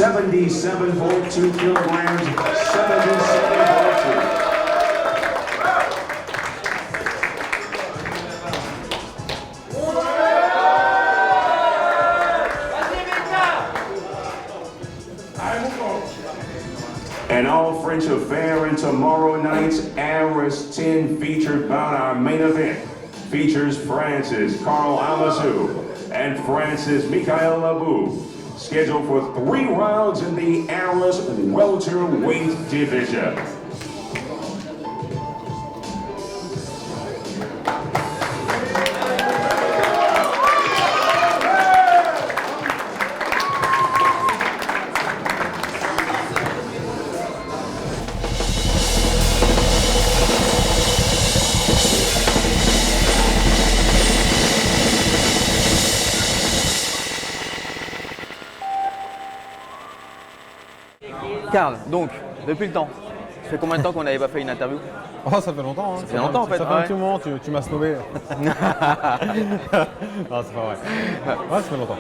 77.2 kilograms, 77.2. And all French affair in tomorrow night's Aris 10 featured bout. Our main event features Francis Carl Amazou and Francis Michael Labou, scheduled for 3 rounds in the Aris welterweight division. Karl, donc, depuis le temps, ça fait combien de temps qu'on n'avait pas fait une interview? Oh, ça fait longtemps. Hein. Ça fait longtemps en fait. Ça fait un petit moment, tu m'as snobé. Non, c'est pas vrai. Ouais, ça fait longtemps.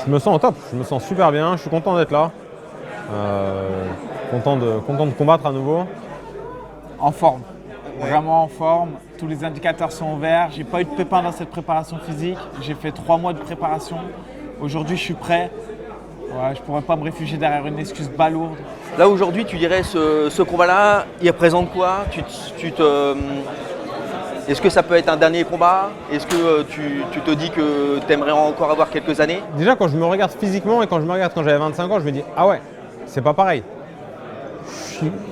Je me sens au top, je me sens super bien, je suis content d'être là. Content de combattre à nouveau. En forme, vraiment en forme. Tous les indicateurs sont ouverts. J'ai pas eu de pépins dans cette préparation physique. J'ai fait 3 mois de préparation. Aujourd'hui, je suis prêt. Ouais, je pourrais pas me réfugier derrière une excuse balourde. Là aujourd'hui, tu dirais ce combat-là, il représente quoi? Est-ce que ça peut être un dernier combat? Est-ce que tu te dis que tu aimerais encore avoir quelques années? Déjà, quand je me regarde physiquement et quand je me regarde quand j'avais 25 ans, je me dis ah ouais, c'est pas pareil.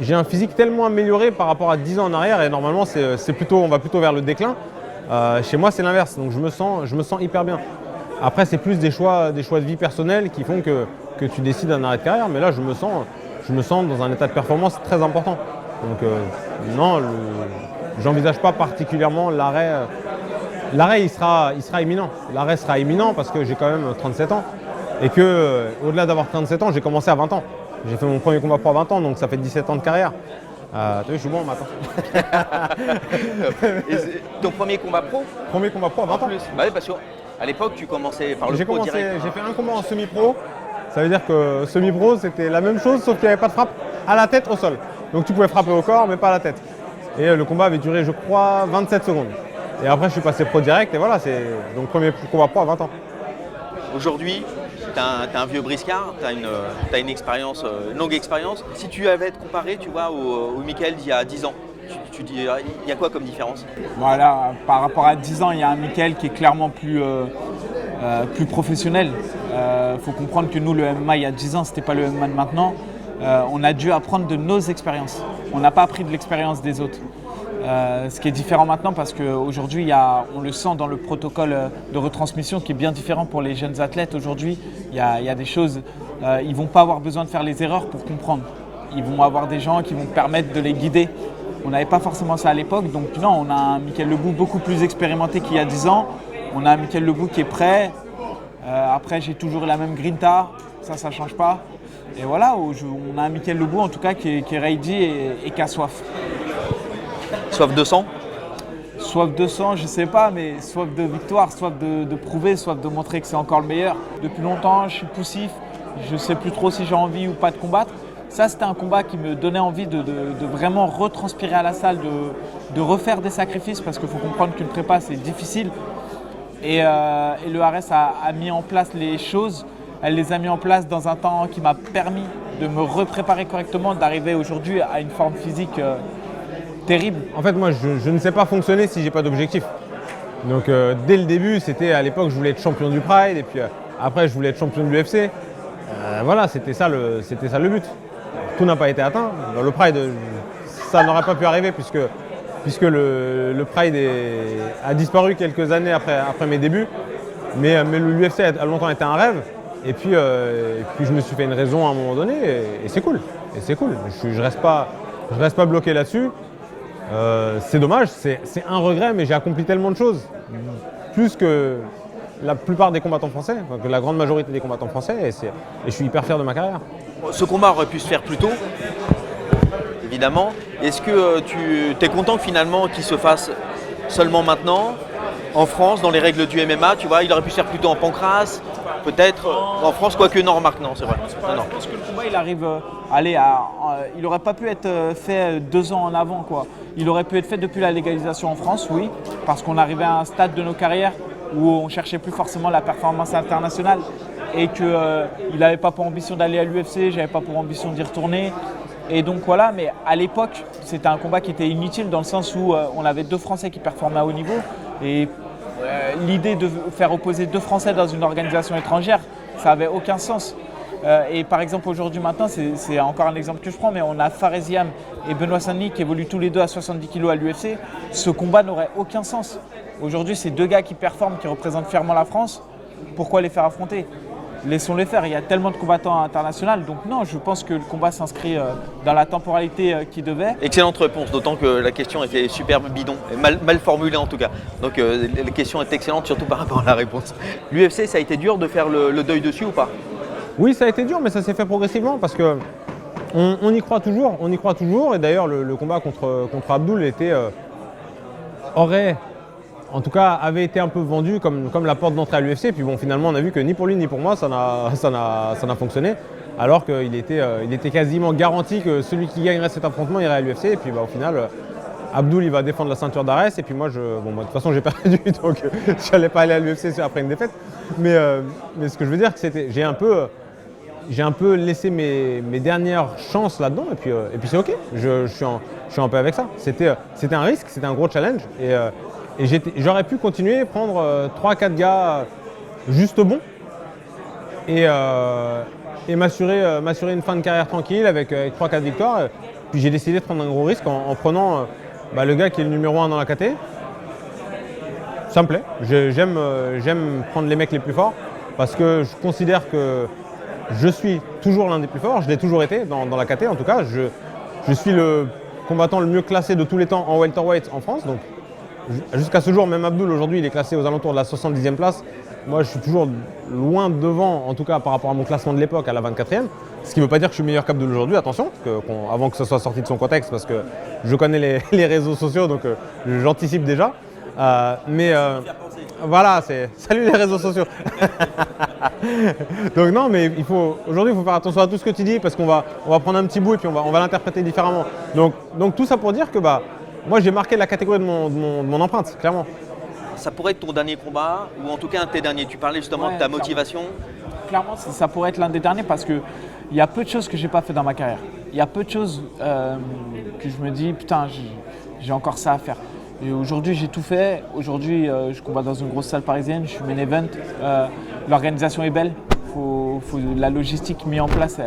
J'ai un physique tellement amélioré par rapport à 10 ans en arrière et normalement on va plutôt vers le déclin. Chez moi, c'est l'inverse, donc je me sens hyper bien. Après, c'est plus des choix de vie personnels qui font que tu décides d'un arrêt de carrière, mais là, je me sens dans un état de performance très important. Donc non, j'envisage pas particulièrement l'arrêt. L'arrêt, il sera imminent. L'arrêt sera imminent parce que j'ai quand même 37 ans et que, au-delà d'avoir 37 ans, j'ai commencé à 20 ans. J'ai fait mon premier combat pro à 20 ans, donc ça fait 17 ans de carrière. T'as vu, je suis bon maintenant. Ton premier combat pro? Premier combat pro à 20 ans. Bah oui, parce qu'à l'époque, tu commençais par le pro direct. J'ai fait un combat en semi-pro. Ça veut dire que semi-pro, c'était la même chose, sauf qu'il n'y avait pas de frappe à la tête, au sol. Donc tu pouvais frapper au corps, mais pas à la tête. Et le combat avait duré, je crois, 27 secondes. Et après, je suis passé pro direct, et voilà, c'est donc premier combat pro à 20 ans. Aujourd'hui, tu as un vieux briscard, tu as une expérience, une longue expérience. Si tu avais à te comparer, tu vois, au Michael d'il y a 10 ans, tu dis, il y a quoi comme différence? Voilà, par rapport à 10 ans, il y a un Michael qui est clairement plus professionnel. Faut comprendre que nous, le MMA, il y a 10 ans, c'était pas le MMA de maintenant. On a dû apprendre de nos expériences. On n'a pas appris de l'expérience des autres. Ce qui est différent maintenant parce qu'aujourd'hui, on le sent dans le protocole de retransmission qui est bien différent pour les jeunes athlètes. Aujourd'hui, il y a des choses, ils ne vont pas avoir besoin de faire les erreurs pour comprendre. Ils vont avoir des gens qui vont permettre de les guider. On n'avait pas forcément ça à l'époque. Donc non, on a un Michael Lebou beaucoup plus expérimenté qu'il y a 10 ans. On a un Michael Lebou qui est prêt. Après, j'ai toujours la même grinta. Ça ne change pas. Et voilà, on a un Michael Lebou en tout cas qui est ready et qui a soif. Soif de sang? Soif de sang, je sais pas, mais soif de victoire, soif de prouver, soif de montrer que c'est encore le meilleur. Depuis longtemps, je suis poussif, je sais plus trop si j'ai envie ou pas de combattre. Ça, c'était un combat qui me donnait envie de vraiment retranspirer à la salle, de refaire des sacrifices parce qu'il faut comprendre qu'une prépa, c'est difficile. Et le Ares a mis en place les choses. Elle les a mis en place dans un temps qui m'a permis de me repréparer correctement, d'arriver aujourd'hui à une forme physique terrible. En fait, moi, je ne sais pas fonctionner si j'ai pas d'objectif. Donc, dès le début, c'était à l'époque, je voulais être champion du Pride, et puis après, je voulais être champion de l'UFC. Voilà, c'était ça le but. Tout n'a pas été atteint. Dans le Pride, ça n'aurait pas pu arriver puisque le Pride a disparu quelques années après mes débuts. Mais l'UFC a longtemps été un rêve. Et puis je me suis fait une raison à un moment donné, et c'est cool. Et c'est cool. Je reste pas bloqué là-dessus. C'est dommage, c'est un regret, mais j'ai accompli tellement de choses, plus que la plupart des combattants français, enfin, que la grande majorité des combattants français, et je suis hyper fier de ma carrière. Ce combat aurait pu se faire plus tôt, évidemment. Est-ce que tu es content finalement qu'il se fasse seulement maintenant, en France, dans les règles du MMA, tu vois, il aurait pu se faire plus tôt en Pancrace, peut-être en France, quoique non, remarque, non, c'est vrai. Non. Je pense que le combat, il arrive, il n'aurait pas pu être fait 2 ans en avant, quoi. Il aurait pu être fait depuis la légalisation en France, oui, parce qu'on arrivait à un stade de nos carrières où on cherchait plus forcément la performance internationale et qu'il n'avait pas pour ambition d'aller à l'UFC, j'avais pas pour ambition d'y retourner. Et donc voilà, mais à l'époque, c'était un combat qui était inutile dans le sens où on avait 2 Français qui performaient à haut niveau. Et l'idée de faire opposer 2 Français dans une organisation étrangère, ça n'avait aucun sens. Et par exemple, aujourd'hui, maintenant, c'est encore un exemple que je prends, mais on a Faresiam et Benoît Saint-Denis qui évoluent tous les deux à 70 kg à l'UFC. Ce combat n'aurait aucun sens. Aujourd'hui, c'est 2 gars qui performent, qui représentent fièrement la France. Pourquoi les faire affronter ? Laissons-les faire, il y a tellement de combattants internationaux. Donc non, je pense que le combat s'inscrit dans la temporalité qu'il devait. Excellente réponse, d'autant que la question était super bidon, et mal formulée en tout cas. Donc la question est excellente, surtout par rapport à la réponse. L'UFC, ça a été dur de faire le deuil dessus ou pas ? Oui, ça a été dur, mais ça s'est fait progressivement parce que on y croit toujours. Et d'ailleurs, le combat contre Abdul en tout cas, avait été un peu vendu comme la porte d'entrée à l'UFC. Puis bon, finalement, on a vu que ni pour lui ni pour moi, ça n'a fonctionné. Alors qu'il était quasiment garanti que celui qui gagnerait cet affrontement irait à l'UFC. Et puis au final, Abdul il va défendre la ceinture d'Ares. Et puis moi, de toute façon, j'ai perdu, donc je n'allais pas aller à l'UFC après une défaite. Mais ce que je veux dire, c'est que j'ai un peu laissé mes dernières chances là-dedans. Et puis c'est OK. Je suis en paix avec ça. C'était un risque, c'était un gros challenge. Et j'aurais pu continuer, prendre 3-4 gars juste bons et m'assurer une fin de carrière tranquille avec 3-4 victoires. Puis j'ai décidé de prendre un gros risque en prenant le gars qui est le numéro 1 dans la KT. Ça me plaît. J'aime prendre les mecs les plus forts parce que je considère que je suis toujours l'un des plus forts. Je l'ai toujours été dans la KT en tout cas. Je suis le combattant le mieux classé de tous les temps en welterweight en France. Donc, jusqu'à ce jour, même Abdul aujourd'hui, il est classé aux alentours de la 70e place. Moi, je suis toujours loin devant, en tout cas par rapport à mon classement de l'époque, à la 24e. Ce qui ne veut pas dire que je suis meilleur qu'Abdul aujourd'hui, attention, avant que ce soit sorti de son contexte, parce que je connais les réseaux sociaux, donc j'anticipe déjà. Voilà, salut les réseaux sociaux. Donc non, mais aujourd'hui, il faut faire attention à tout ce que tu dis, parce qu'on va prendre un petit bout et puis on va l'interpréter différemment. Donc tout ça pour dire que moi, j'ai marqué la catégorie de mon empreinte, clairement. Ça pourrait être ton dernier combat, ou en tout cas un de tes derniers. Tu parlais justement de ta motivation. Clairement, ça pourrait être l'un des derniers parce qu'il y a peu de choses que je n'ai pas fait dans ma carrière. Il y a peu de choses que je me dis, putain, j'ai encore ça à faire. Et aujourd'hui, j'ai tout fait. Aujourd'hui, je combats dans une grosse salle parisienne, je suis main event. L'organisation est belle. La logistique mise en place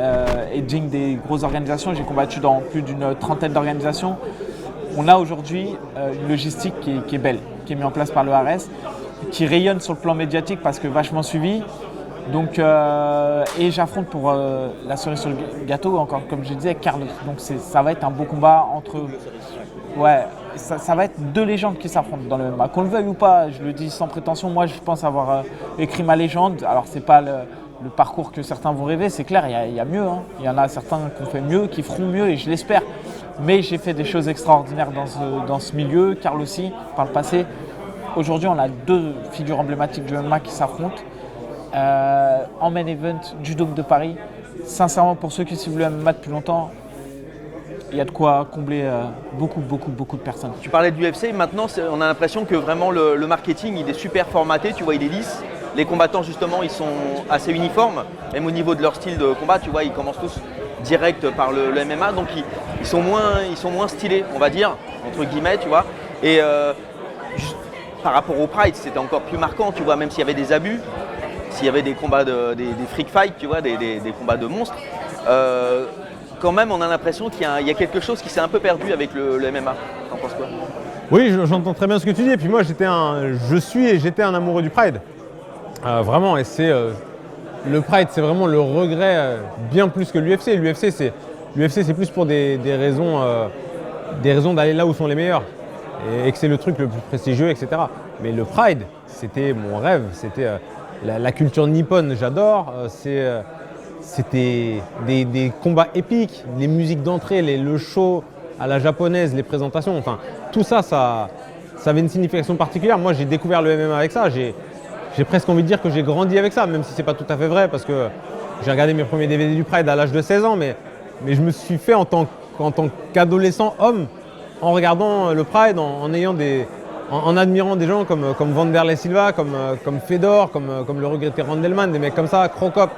est digne des grosses organisations. J'ai combattu dans plus d'une trentaine d'organisations. On a aujourd'hui une logistique qui est belle, qui est mise en place par le ARS, qui rayonne sur le plan médiatique parce que vachement suivi. Donc, et j'affronte pour la cerise sur le gâteau, encore comme je disais, Carlos. Donc ça va être un beau combat entre... Ouais, ça va être 2 légendes qui s'affrontent dans le MMA. Qu'on le veuille ou pas, je le dis sans prétention, moi je pense avoir écrit ma légende. Alors c'est pas le parcours que certains vont rêver, c'est clair, il y a mieux. Hein. Il y en a certains qui ont fait mieux, qui feront mieux et je l'espère. Mais j'ai fait des choses extraordinaires dans ce milieu, Carl aussi, par le passé. Aujourd'hui, on a 2 figures emblématiques du MMA qui s'affrontent. En main event du Dôme de Paris. Sincèrement, pour ceux qui suivent le MMA depuis longtemps, il y a de quoi combler beaucoup de personnes. Tu parlais de l'UFC, maintenant on a l'impression que vraiment le marketing il est super formaté, tu vois, il est lisse. Les combattants justement ils sont assez uniformes, même au niveau de leur style de combat, tu vois, ils commencent tous direct par le MMA, donc ils sont moins stylés, on va dire, entre guillemets, tu vois. Et par rapport au Pride, c'était encore plus marquant, tu vois, même s'il y avait des abus, s'il y avait des combats, des freak fights, tu vois, des combats de monstres. Quand même, on a l'impression qu'il y a quelque chose qui s'est un peu perdu avec le MMA. T'en penses quoi ? Oui, j'entends très bien ce que tu dis. Et puis moi, j'étais un amoureux du Pride. Vraiment, et le Pride, c'est vraiment le regret bien plus que l'UFC. L'UFC, c'est plus pour des raisons d'aller là où sont les meilleurs. Et que c'est le truc le plus prestigieux, etc. Mais le Pride, c'était mon rêve. C'était la culture nippone, j'adore. C'était des combats épiques, les musiques d'entrée, le show à la japonaise, les présentations, enfin tout ça, ça avait une signification particulière. Moi j'ai découvert le MMA avec ça, j'ai presque envie de dire que j'ai grandi avec ça, même si c'est pas tout à fait vrai parce que j'ai regardé mes premiers DVD du Pride à l'âge de 16 ans, mais je me suis fait en tant qu'adolescent homme en regardant le Pride, en admirant des gens comme Wanderlei Silva, comme Fedor, comme le regretté Randleman, des mecs comme ça, Krokop.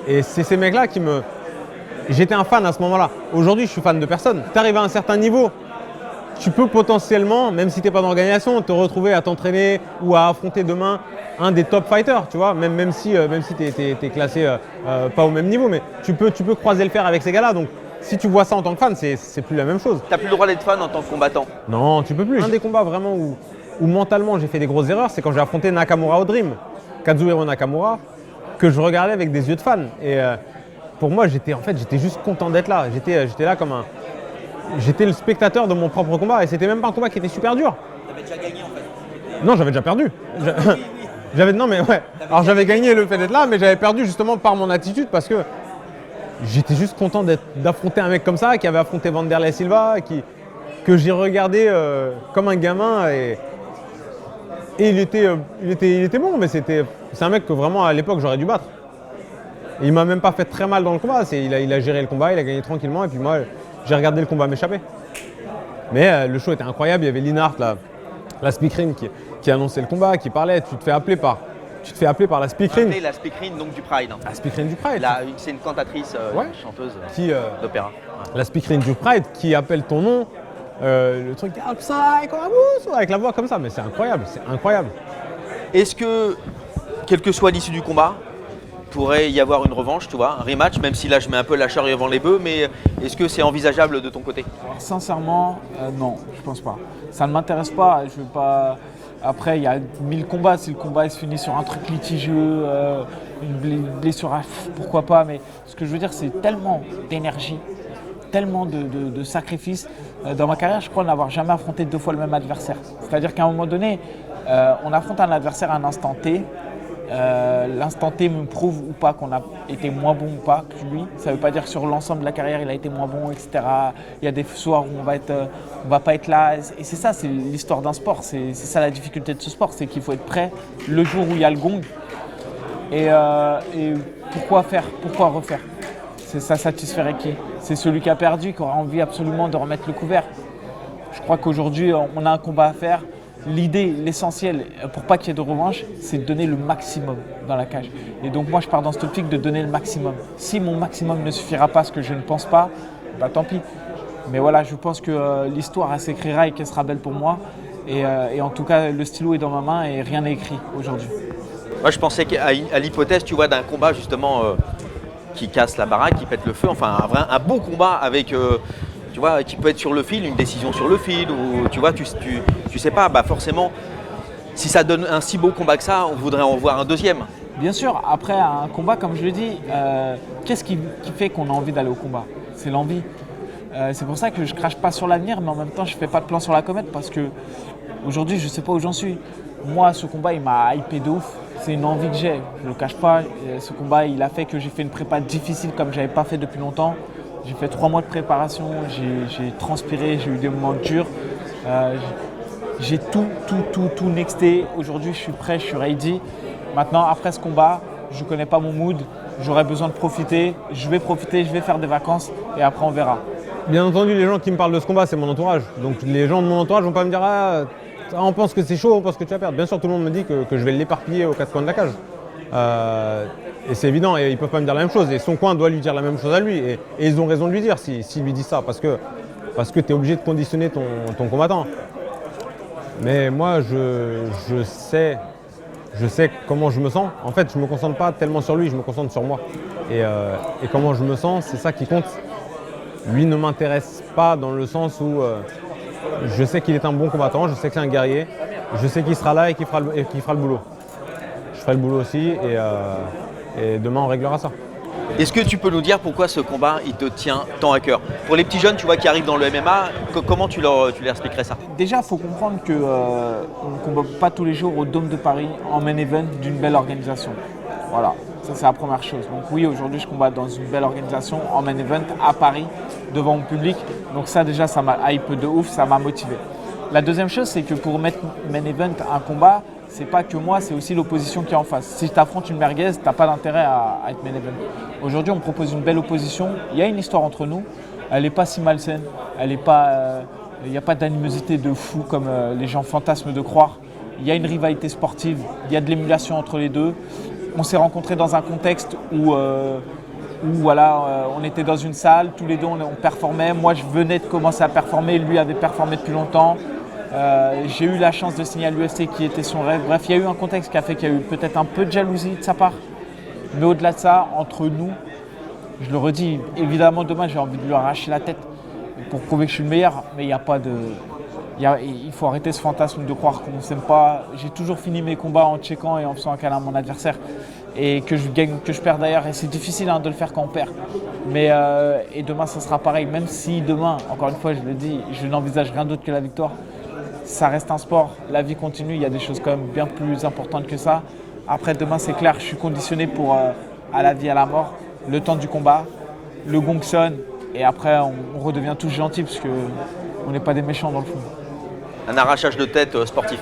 Et c'est ces mecs-là qui me... J'étais un fan à ce moment-là. Aujourd'hui, je suis fan de personne. Tu arrives à un certain niveau, tu peux potentiellement, même si tu n'es pas dans l'organisation, te retrouver à t'entraîner ou à affronter demain un des top fighters, tu vois, même si tu es classé pas au même niveau, mais tu peux croiser le fer avec ces gars-là. Donc, si tu vois ça en tant que fan, c'est plus la même chose. T'as plus le droit d'être fan en tant que combattant. Non, tu peux plus. Un des combats vraiment où mentalement j'ai fait des grosses erreurs, c'est quand j'ai affronté Nakamura au Dream, Kazuhiro Nakamura, que je regardais avec des yeux de fan. Et pour moi, j'étais juste content d'être là. J'étais là comme j'étais le spectateur de mon propre combat et c'était même pas un combat qui était super dur. T'avais déjà gagné en fait. Non, j'avais déjà perdu. Alors j'avais gagné le fait d'être là, mais j'avais perdu justement par mon attitude parce que j'étais juste content d'affronter un mec comme ça qui avait affronté Wanderlei Silva, que j'ai regardé comme un gamin et il était bon, mais c'est un mec que vraiment à l'époque j'aurais dû battre. Et il m'a même pas fait très mal dans le combat, il a géré le combat, il a gagné tranquillement et puis moi j'ai regardé le combat m'échapper. Mais le show était incroyable, il y avait Linhart, la speakerine qui annonçait le combat, qui parlait, tu te fais appeler par la speakerine. La speakerine donc du Pride. Hein. La speakerine du Pride. C'est une cantatrice, Ouais. une chanteuse La d'opéra. speakerine du Pride qui appelle ton nom, le truc avec la voix comme ça, mais c'est incroyable, c'est incroyable. Est-ce que, quelle que soit l'issue du combat, pourrait y avoir une revanche, tu vois, un rematch, même si là je mets un peu la charrue avant les bœufs, mais est-ce que c'est envisageable de ton côté? Alors, sincèrement, non, je pense pas. Ça ne m'intéresse pas. Je veux pas. Après, il y a 1000 combats. Si le combat se finit sur un truc litigieux, une blessure, pourquoi pas. Mais ce que je veux dire, c'est tellement d'énergie, tellement de sacrifices. Dans ma carrière, je crois n'avoir jamais affronté 2 fois le même adversaire. C'est-à-dire qu'à un moment donné, on affronte un adversaire à un instant T. L'instant T me prouve ou pas qu'on a été moins bon ou pas que lui. Ça ne veut pas dire que sur l'ensemble de la carrière il a été moins bon, etc. Il y a des soirs où on va pas être là. Et c'est ça, c'est l'histoire d'un sport. C'est ça la difficulté de ce sport, c'est qu'il faut être prêt le jour où il y a le gong. Et pourquoi faire? Pourquoi refaire? Ça satisferait qui? C'est celui qui a perdu, qui aura envie absolument de remettre le couvert. Je crois qu'aujourd'hui on a un combat à faire. L'idée, l'essentiel, pour pas qu'il y ait de revanche, c'est de donner le maximum dans la cage. Et donc moi, je pars dans cette optique de donner le maximum. Si mon maximum ne suffira pas, ce que je ne pense pas, bah tant pis. Mais voilà, je pense que l'histoire, elle s'écrira et qu'elle sera belle pour moi. Et en tout cas, le stylo est dans ma main et rien n'est écrit aujourd'hui. Moi, je pensais à l'hypothèse, tu vois, d'un combat justement qui casse la baraque, qui pète le feu, enfin un beau combat avec... tu vois, qui peut être sur le fil, une décision sur le fil, ou tu vois, tu sais pas, bah forcément, si ça donne un si beau combat que ça, on voudrait en voir un deuxième. Bien sûr, après un combat, comme je le dis, qu'est-ce qui fait qu'on a envie d'aller au combat? C'est l'envie. C'est pour ça que je crache pas sur l'avenir, mais en même temps, je fais pas de plan sur la comète parce que aujourd'hui, je sais pas où j'en suis. Moi, ce combat, il m'a hypé de ouf. C'est une envie que j'ai, je le cache pas. Ce combat, il a fait que j'ai fait une prépa difficile comme j'avais pas fait depuis longtemps. J'ai fait 3 mois de préparation, j'ai transpiré, j'ai eu des moments durs. J'ai tout nexté. Aujourd'hui, je suis prêt, je suis ready. Maintenant, après ce combat, je ne connais pas mon mood. J'aurai besoin de profiter. Je vais profiter, je vais faire des vacances et après, on verra. Bien entendu, les gens qui me parlent de ce combat, c'est mon entourage. Donc les gens de mon entourage vont pas me dire on pense que c'est chaud, on pense que tu vas perdre. Bien sûr, tout le monde me dit que je vais l'éparpiller aux 4 coins de la cage. Et c'est évident, et ils ne peuvent pas me dire la même chose. Et son coin doit lui dire la même chose à lui. Et ils ont raison de lui dire s'ils lui disent ça, parce que tu es obligé de conditionner ton combattant. Mais moi, je sais comment je me sens. En fait, je ne me concentre pas tellement sur lui, je me concentre sur moi. Et comment je me sens, c'est ça qui compte. Lui ne m'intéresse pas dans le sens où je sais qu'il est un bon combattant, je sais que c'est un guerrier, je sais qu'il sera là et qu'il fera le boulot. Je ferai le boulot aussi et demain on réglera ça. Est-ce que tu peux nous dire pourquoi ce combat il te tient tant à cœur? Pour les petits jeunes, tu vois, qui arrivent dans le MMA, comment tu leur expliquerais ça? Déjà, il faut comprendre qu'on ne combat pas tous les jours au Dôme de Paris en main event d'une belle organisation. Voilà, ça c'est la première chose. Donc oui, aujourd'hui je combats dans une belle organisation en main event à Paris, devant mon public. Donc ça déjà, ça m'a hype de ouf, ça m'a motivé. La deuxième chose, c'est que pour mettre main event un combat, c'est pas que moi, c'est aussi l'opposition qui est en face. Si tu affrontes une merguez, tu n'as pas d'intérêt à être main event. Aujourd'hui, on propose une belle opposition. Il y a une histoire entre nous. Elle n'est pas si malsaine. Il n'y a pas d'animosité de fou comme les gens fantasment de croire. Il y a une rivalité sportive. Il y a de l'émulation entre les deux. On s'est rencontrés dans un contexte où on était dans une salle, tous les deux on performait. Moi, je venais de commencer à performer. Lui avait performé depuis longtemps. J'ai eu la chance de signer à l'UFC qui était son rêve. Bref, il y a eu un contexte qui a fait qu'il y a eu peut-être un peu de jalousie de sa part. Mais au-delà de ça, entre nous, je le redis, évidemment demain j'ai envie de lui arracher la tête pour prouver que je suis le meilleur. Mais il n'y a pas de... il faut arrêter ce fantasme de croire qu'on ne s'aime pas. J'ai toujours fini mes combats en checkant et en faisant un câlin à mon adversaire. Et que je gagne, que je perds d'ailleurs. Et c'est difficile de le faire quand on perd. Mais et demain, ça sera pareil. Même si demain, encore une fois, je le dis, je n'envisage rien d'autre que la victoire. Ça reste un sport, la vie continue, il y a des choses quand même bien plus importantes que ça. Après, demain, c'est clair, je suis conditionné pour à la vie, à la mort, le temps du combat, le gong sonne, et après, on redevient tous gentils parce qu'on n'est pas des méchants dans le fond. Un arrachage de tête sportif.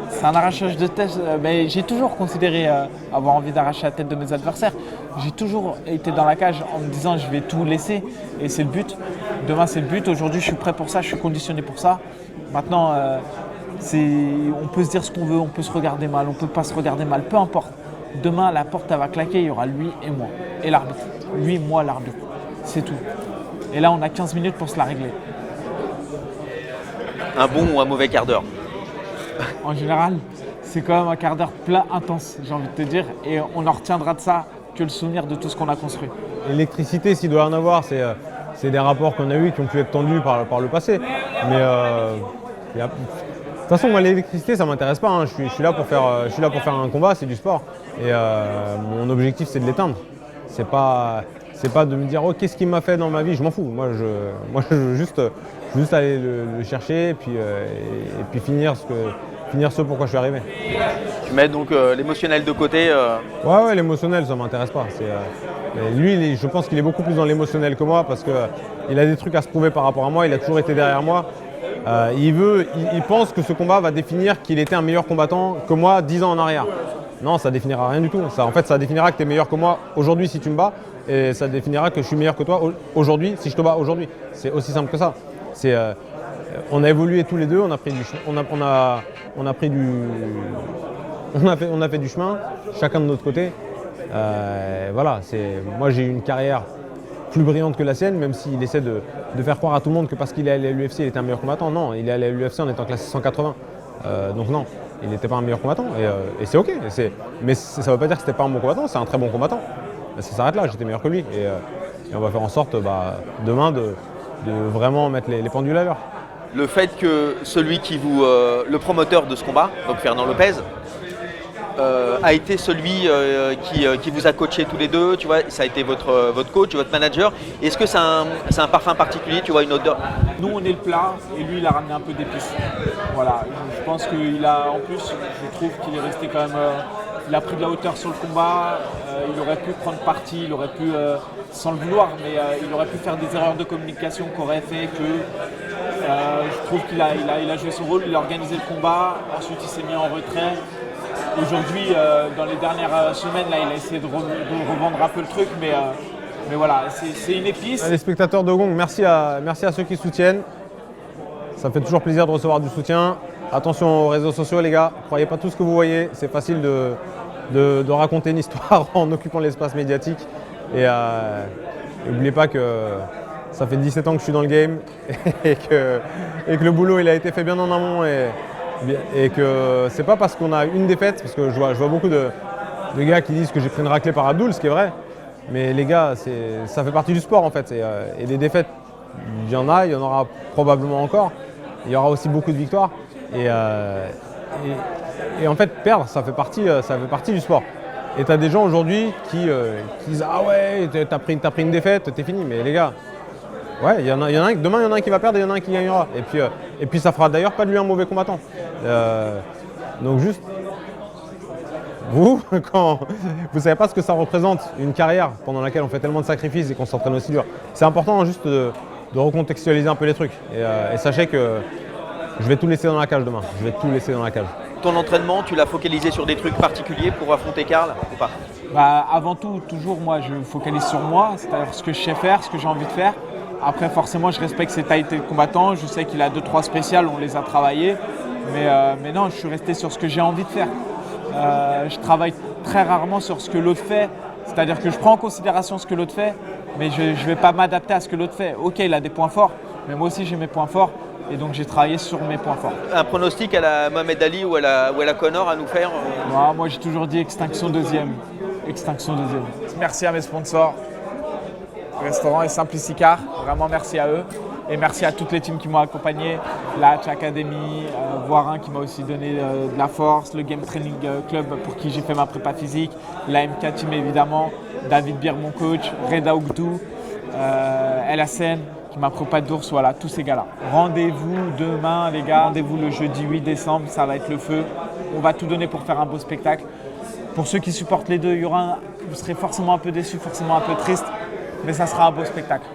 C'est un arrachage de tête, mais j'ai toujours considéré avoir envie d'arracher la tête de mes adversaires. J'ai toujours été dans la cage en me disant je vais tout laisser, et c'est le but. Demain, c'est le but. Aujourd'hui, je suis prêt pour ça, je suis conditionné pour ça. Maintenant, on peut se dire ce qu'on veut, on peut se regarder mal, on ne peut pas se regarder mal, peu importe. Demain, la porte elle va claquer, il y aura lui et moi, et l'arbitre. Lui, moi, l'arbitre. C'est tout. Et là, on a 15 minutes pour se la régler. Un bon ou un mauvais quart d'heure? En général, c'est quand même un quart d'heure plein intense, j'ai envie de te dire. Et on en retiendra de ça que le souvenir de tout ce qu'on a construit. L'électricité, s'il doit y en avoir, c'est des rapports qu'on a eus qui ont pu être tendus par le passé. Mais de toute façon, moi, l'électricité, ça ne m'intéresse pas. Je suis là pour faire un combat, c'est du sport. Et mon objectif, c'est de l'éteindre. C'est pas de me dire, oh, qu'est-ce qu'il m'a fait dans ma vie, je m'en fous. Moi, je veux juste aller le chercher et puis finir ce pourquoi je suis arrivé. Tu mets donc l'émotionnel de côté. Ouais, l'émotionnel, ça ne m'intéresse pas. Lui, je pense qu'il est beaucoup plus dans l'émotionnel que moi parce qu'il a des trucs à se prouver par rapport à moi, il a toujours été derrière moi. Il pense que ce combat va définir qu'il était un meilleur combattant que moi 10 ans en arrière. Non, ça définira rien du tout. Ça définira que tu es meilleur que moi aujourd'hui si tu me bats, et ça définira que je suis meilleur que toi aujourd'hui si je te bats aujourd'hui. C'est aussi simple que ça. On a évolué tous les deux, on a fait du chemin, chacun de notre côté. Voilà, moi j'ai eu une carrière plus brillante que la sienne, même s'il essaie de faire croire à tout le monde que parce qu'il est allé à l'UFC, il était un meilleur combattant. Non, il est allé à l'UFC en étant classé 180. Donc non, il n'était pas un meilleur combattant. Et c'est ok. Mais ça ne veut pas dire que c'était pas un bon combattant, c'est un très bon combattant. Ça s'arrête là, j'étais meilleur que lui. Et on va faire en sorte demain de vraiment mettre les pendules à l'heure. Le fait que celui le promoteur de ce combat, donc Fernand Lopez, a été celui qui vous a coaché tous les deux, tu vois, ça a été votre coach, votre manager. Est-ce que c'est un parfum particulier, tu vois, une odeur? Nous, on est le plat et lui, il a ramené un peu d'épices. Voilà, je pense qu'il a, en plus, je trouve qu'il est resté quand même, il a pris de la hauteur sur le combat, il aurait pu prendre parti, il aurait pu, sans le vouloir, mais il aurait pu faire des erreurs de communication qui auraient fait que je trouve qu'il a joué son rôle, il a organisé le combat, ensuite il s'est mis en retrait. Aujourd'hui, dans les dernières semaines, là, il a essayé de revendre un peu le truc, mais voilà, c'est une épice. Les spectateurs de Gong, merci à ceux qui soutiennent. Ça me fait toujours plaisir de recevoir du soutien. Attention aux réseaux sociaux, les gars. Croyez pas tout ce que vous voyez. C'est facile de raconter une histoire en occupant l'espace médiatique. Et n'oubliez pas que ça fait 17 ans que je suis dans le game et que le boulot il a été fait bien en amont. Et que c'est pas parce qu'on a une défaite, parce que je vois beaucoup de gars qui disent que j'ai pris une raclée par Abdul, ce qui est vrai. Mais les gars, ça fait partie du sport en fait. Et des défaites, il y en aura probablement encore. Il y aura aussi beaucoup de victoires. Et en fait, perdre, ça fait partie du sport. Et tu as des gens aujourd'hui qui disent « Ah ouais, t'as pris une défaite, t'es fini ». Mais les gars, ouais, demain il y en a un qui va perdre et il y en a un qui gagnera. Et puis ça fera d'ailleurs pas de lui un mauvais combattant. Donc juste, vous, quand vous savez pas ce que ça représente, une carrière pendant laquelle on fait tellement de sacrifices et qu'on s'entraîne aussi dur, c'est important juste de recontextualiser un peu les trucs. Et sachez que je vais tout laisser dans la cage demain. Je vais tout laisser dans la cage. ton entraînement, tu l'as focalisé sur des trucs particuliers pour affronter Karl ou pas? Avant tout, toujours, moi, je focalise sur moi, c'est-à-dire ce que je sais faire, ce que j'ai envie de faire. Après, forcément, je respecte ses qualités de combattant. Je sais qu'il a 2-3 spéciales, on les a travaillées. Mais non, je suis resté sur ce que j'ai envie de faire. Je travaille très rarement sur ce que l'autre fait. C'est-à-dire que je prends en considération ce que l'autre fait, mais je ne vais pas m'adapter à ce que l'autre fait. Ok, il a des points forts, mais moi aussi j'ai mes points forts. Et donc j'ai travaillé sur mes points forts. Un pronostic à la Mohamed Ali ou à la Conor à nous faire? Moi j'ai toujours dit extinction deuxième. Extinction deuxième. Merci à mes sponsors, Restaurant et Simplicicar. Vraiment merci à eux. Et merci à toutes les teams qui m'ont accompagné, la Hatch Academy, Voirin qui m'a aussi donné de la force, le Game Training Club pour qui j'ai fait ma prépa physique, la MK Team évidemment, David Bier mon coach, Reda Ougdou, El Hassen qui m'a prépa d'ours, voilà, tous ces gars-là. Rendez-vous demain les gars, rendez-vous le jeudi 8 décembre, ça va être le feu. On va tout donner pour faire un beau spectacle. Pour ceux qui supportent les deux, vous serez forcément un peu déçus, forcément un peu tristes, mais ça sera un beau spectacle.